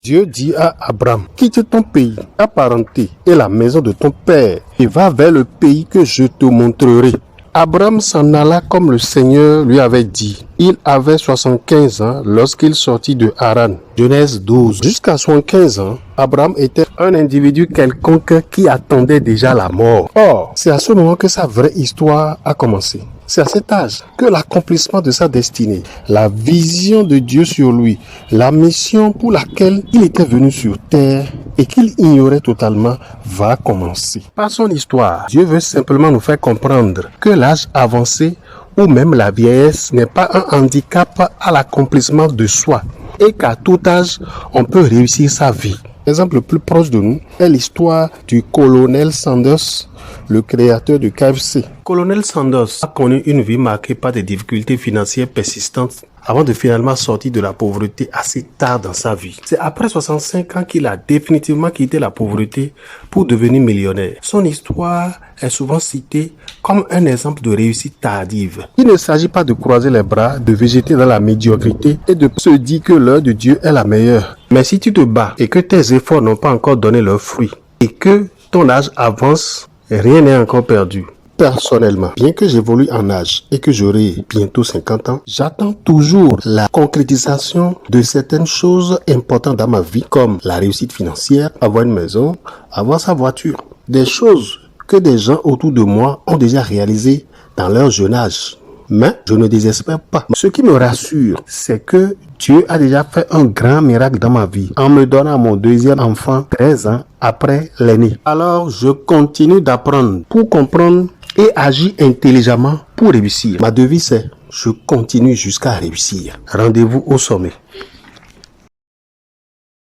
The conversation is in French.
Dieu dit à Abraham, quitte ton pays, ta parenté et la maison de ton père et va vers le pays que je te montrerai. Abraham s'en alla comme le Seigneur lui avait dit. Il avait 75 ans lorsqu'il sortit de Haran. Genèse 12. Jusqu'à 75 ans, Abraham était un individu quelconque qui attendait déjà la mort. Or, c'est à ce moment que sa vraie histoire a commencé. C'est à cet âge que l'accomplissement de sa destinée, la vision de Dieu sur lui, la mission pour laquelle il était venu sur terre et qu'il ignorait totalement va commencer. Par son histoire, Dieu veut simplement nous faire comprendre que l'âge avancé ou même la vieillesse n'est pas un handicap à l'accomplissement de soi et qu'à tout âge, on peut réussir sa vie. L'exemple le plus proche de nous est l'histoire du colonel Sanders, le créateur de KFC. Colonel Sanders a connu une vie marquée par des difficultés financières persistantes avant de finalement sortir de la pauvreté assez tard dans sa vie. C'est après 65 ans qu'il a définitivement quitté la pauvreté pour devenir millionnaire. Son histoire est souvent citée comme un exemple de réussite tardive. Il ne s'agit pas de croiser les bras, de végéter dans la médiocrité et de se dire que l'heure de Dieu est la meilleure. Mais si tu te bats et que tes efforts n'ont pas encore donné leurs fruits et que ton âge avance, rien n'est encore perdu. Personnellement, bien que j'évolue en âge et que j'aurai bientôt 50 ans, j'attends toujours la concrétisation de certaines choses importantes dans ma vie, comme la réussite financière, avoir une maison, avoir sa voiture. Des choses que des gens autour de moi ont déjà réalisées dans leur jeune âge. Mais je ne désespère pas. Ce qui me rassure, c'est que Dieu a déjà fait un grand miracle dans ma vie en me donnant mon deuxième enfant 13 ans après l'aîné. Alors, je continue d'apprendre pour comprendre et agir intelligemment pour réussir. Ma devise est: je continue jusqu'à réussir. Rendez-vous au sommet.